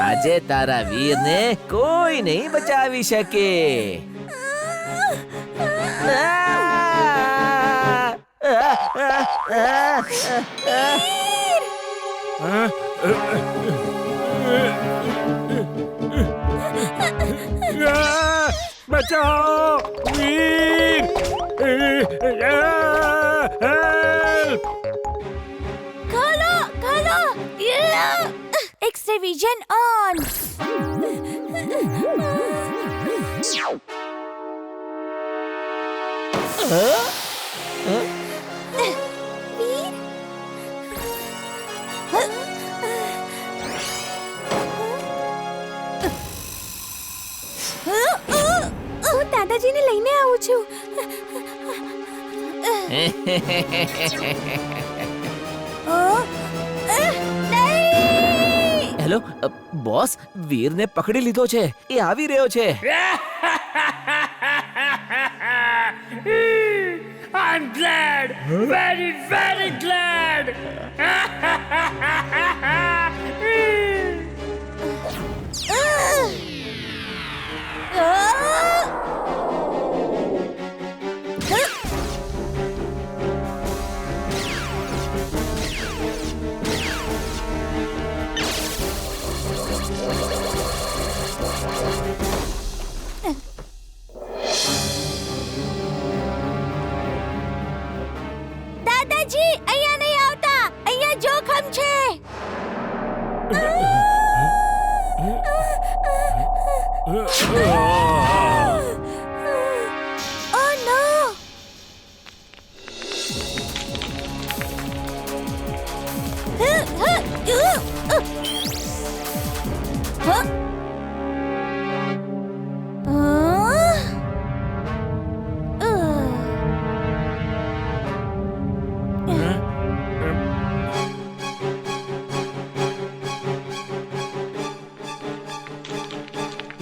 આજે તારા વીરને કોઈ નહીં બચાવી શકે. બચાઓ વીર! ખોલો ખોલો એક્સ-રે વિઝન ઓન. હું દાદાજીને લઈને આવું છું. હેલો બોસ, વીરને પકડી લીધો છે. એ આવી રહ્યો છે. I'm glad, very, very glad. દાદાજી અહીંયા નહીં આવતા. અહીંયા જોખમ છે. Oh no!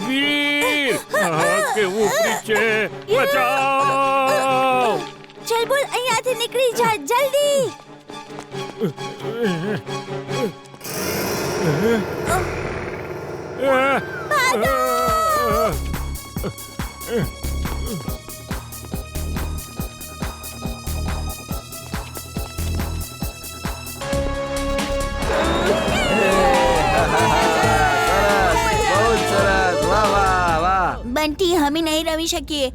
વીર! કેવું છે? બચાઓ! ચલ બોલ, અહીંયાથી નીકળી જા જલ્દી. બંટી, અમે નહીં રમી શકીએ.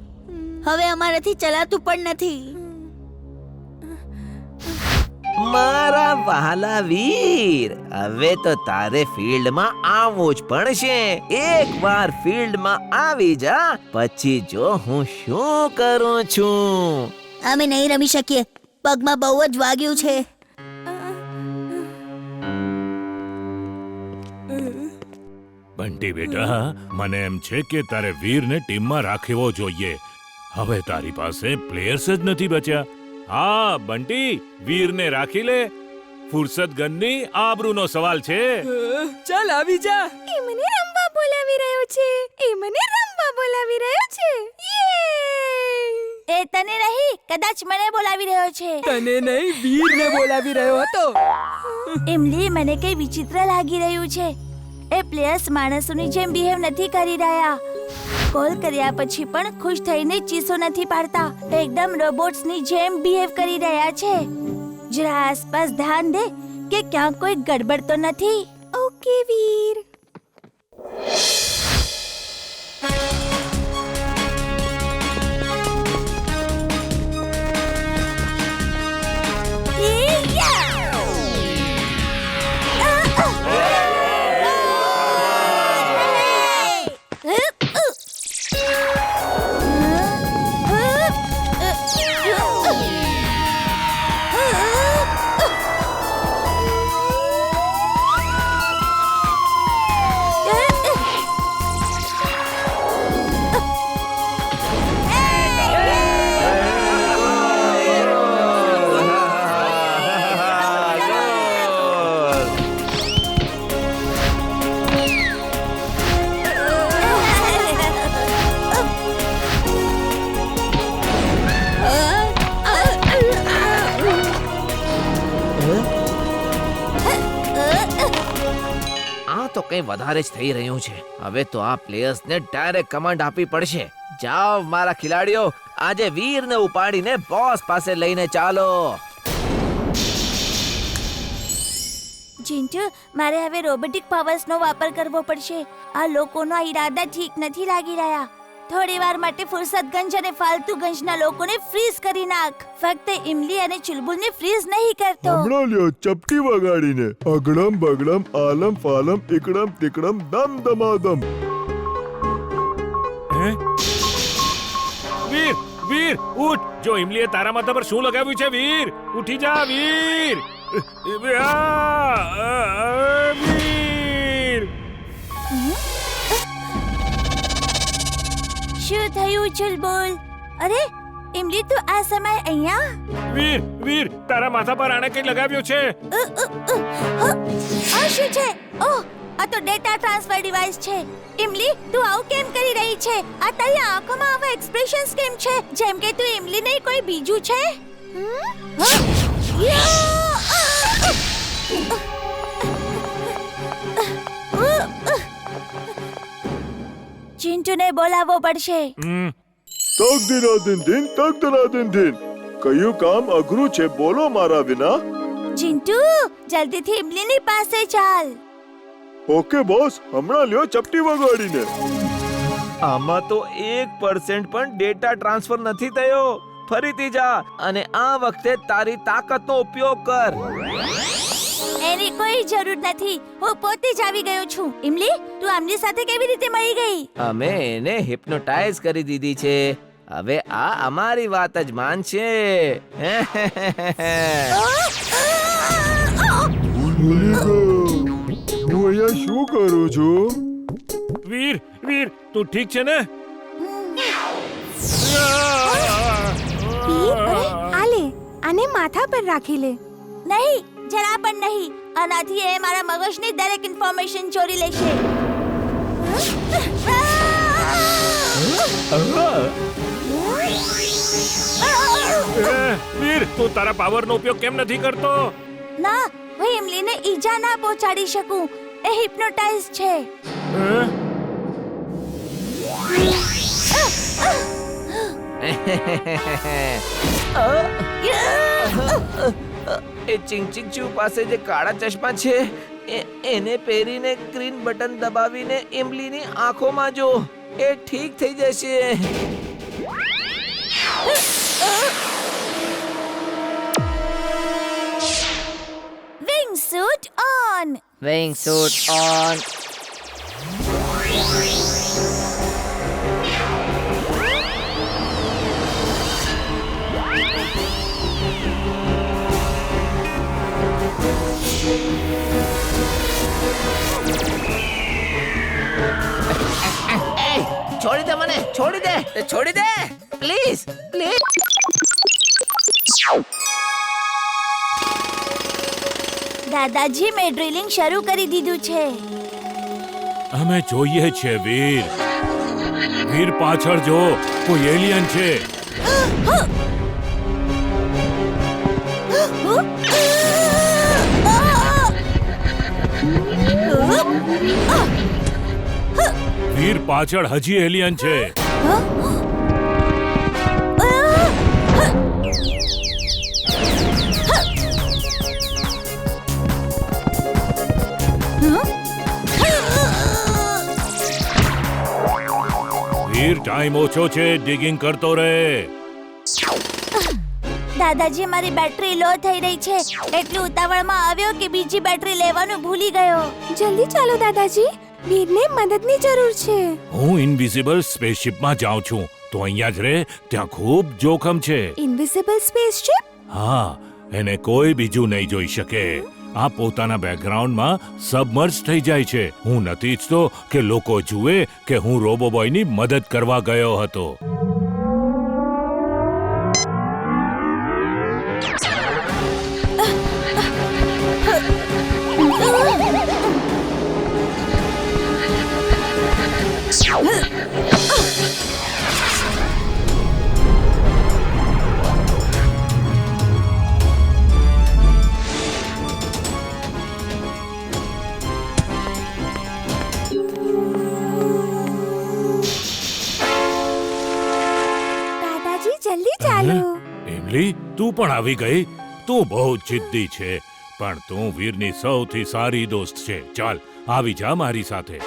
હવે અમારાથી ચલાતું પણ નથી. મારા વહાલા વીર, હવે તો તારે ફિલ્ડમાં આવવું જ પડશે. એકવાર ફિલ્ડમાં આવી જા, પછી જો હું શું કરું છું. અમે નહીં રમી શકીએ. પગમાં બહુ જ વાગ્યું છે. બંટી બેટા, મને એમ છે કે તારે વીરને ટીમમાં રાખવો જોઈએ. હવે તારી પાસે પ્લેયર્સ જ નથી બચ્યા. હા બંટી, વીરને રાખી લે. ફુરસત ગનની આબરૂનો સવાલ છે. ચાલ આવી જા. એ મને રમવા બોલાવી રહ્યો છે. એ તને નહીં, કદાચ મને બોલાવી રહ્યો છે. તને નહીં, વીરને બોલાવી રહ્યો હતો. એમલી, મને કઈ વિચિત્ર લાગી રહ્યું છે. એ પ્લેયર્સ માણસોની જેમ બિહેવ નથી કરી રહ્યા. કોલ કર્યા પછી પણ ખુશ થઈને ચીસો નથી પાડતા. એકદમ રોબોટ્સની જેમ બિહેવ કરી રહ્યા છે. જરા આસપાસ ધ્યાન દે કે ક્યાં કોઈ ગડબડ તો નથી. ઓકે વીર. તો કંઈ વધારે જ થઈ રહ્યું છે. હવે તો આ પ્લેયર્સને ડાયરેક્ટ કમાન્ડ આપવી પડશે. જાઓ મારા ખેલાડીઓ, આજે વીરને ઉપાડીને બોસ પાસે લઈને ચાલો. ચિંટુ, મારે હવે રોબોટિક પાવર્સનો વાપર કરવો પડશે. આ લોકોના ઈરાદા ઠીક નથી લાગી રહ્યા. થોડી વાર માટે ફુરસતગંજ અને ફાલતુગંજના લોકોને ફ્રીઝ કરી નાખ. ફક્ત ઇમલી અને ચુલબુલને ફ્રીઝ નહીં કરતો. હમણાં લ્યો ચપટી વગાડીને અગડમ બગડમ આલમ ફાલમ એકડમ તિકડમ દમ દમાદમ. હે? વીર વીર ઉઠ! જો ઇમલીએ તારા માથા પર શું લગાવ્યું છે? વીર ઉઠી જા વીર! વીર! શું થયું ચુલબુલ? અરે ઇમલી, તું આ સમય અહીંયા? વીર વીર તારા માથા પર આણે કંઈ લગાવ્યું છે. આ શું છે? ઓહ, આ તો ડેટા ટ્રાન્સફર ડિવાઇસ છે. ઇમલી, તું આવું કેમ કરી રહી છે? આ તારી આંખોમાં આવા એક્સપ્રેશન્સ કેમ છે, જેમ કે તું ઇમલી નહીં કોઈ બીજું છે? ચિંટુને બોલાવવો પડશે. તક દિના દિન દિન તક દિના દિન દિન. કયું કામ અઘરું છે બોલો મારા વિના. ચિંટુ, જલ્દીથી ઇમલીની પાસે ચાલ. ઓકે બોસ, હમણાં લ્યો ચપટી વગાડીને. આમાં તો 1% પણ ડેટા ટ્રાન્સફર નથી થયો. ફરીથી જા અને આ વખતે તારી તાકાતનો ઉપયોગ કર. એની કોઈ જરૂર નથી. હું પોતે જ આવી ગયો છું. ઇમલી, તું આમની સાથે કેવી રીતે મળી ગઈ? અમે એને હિપ્નોટાઇઝ કરી દીધી છે. હવે આ અમારી વાત જ માનશે. ભૂલી ગયો. હું અહીંયા શું કરું છું? વીર વીર તું ઠીક છે ને? આલે, આને માથા પર રાખી લે. નહીં, જરા પણ નહીં. આનાથી એ મારા મગજની દરેક ઇન્ફોર્મેશન ચોરી લેશે. વીર તું તારા પાવરનો ઉપયોગ કેમ નથી કરતો? ના, હું ઇમલીને ઈજા ના પહોંચાડી શકું. એ હિપ્નોટાઇઝ છે. એ ચિંચિંચુ પાસે જે કાળા ચશ્મા છે એને પહેરીને ગ્રીન બટન દબાવીને ઇમલીની આંખોમાં જો. એ ઠીક થઈ જશે. Wing suit on. Wing suit on. છોડી દે મને, છોડી દે, છોડી દે પ્લીઝ પ્લીઝ. દાદાજી, મેં ડ્રિલિંગ શરૂ કરી દીધું છે. અમે જોઈએ છે વીર. વીર પાછળ જો, કોઈ એલિયન છે. વીર પાછળ હજી એલિયન છે. વીર ટાઈમ ઓછો છે, ડિગિંગ કરતો રહે. દાદાજી, મારી બેટરી લો થઈ રહી છે. એટલી ઉતાવળમાં આવ્યો કે બીજી બેટરી લેવાનું ભૂલી ગયો. જલ્દી ચાલો દાદાજી, વીરને મદદની જરૂર છે. હું ઇનવિઝિબલ સ્પેસશિપમાં જાઉં છું. તો અહીંયા જ રહે, ત્યાં ખૂબ જોખમ છે. ઇન્વિઝિબલ સ્પેસશિપ? હા, એને કોઈ બીજું નહીં જોઈ શકે. આ પોતાના બેકગ્રાઉન્ડમાં સબમર્જ થઈ જાય છે. હું નથી ઈચ્છતો કે લોકો જુએ કે હું રોબોબોયની મદદ કરવા ગયો હતો. દાદાજી જલ્દી ચાલો. એમલી તું પણ આવી ગઈ. તું બહુ જિદ્દી છે, પણ તું વીરની સૌથી સારી દોસ્ત છે. ચાલ આવી જા મારી સાથે.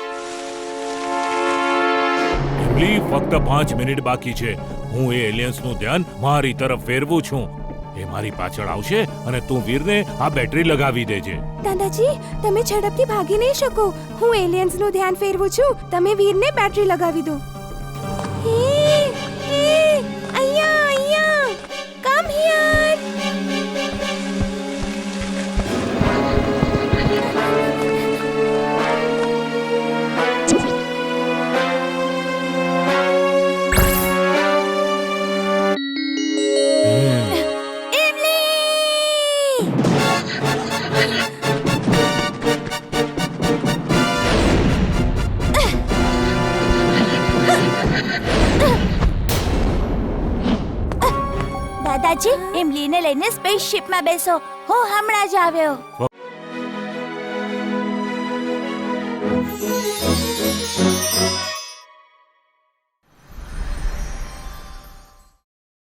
એમલી ફક્ત 5 મિનિટ બાકી છે. હું એ એલિયન્સનું ધ્યાન મારી તરફ ફેરવું છું. એ મારી પાછળ આવશે અને તું વીરને આ બેટરી લગાવી દેજે. દાદાજી તમે ઝડપથી ભાગી નહીં શકો. હું એલિયન્સનું ધ્યાન ફેરવું છું. તમે વીરને બેટરી લગાવી દો. અહીંયા કમ હિયર. દાદાજી ઇમલીને લઈને સ્પેસશિપમાં બેસો. હું હમણાં જ આવ્યો.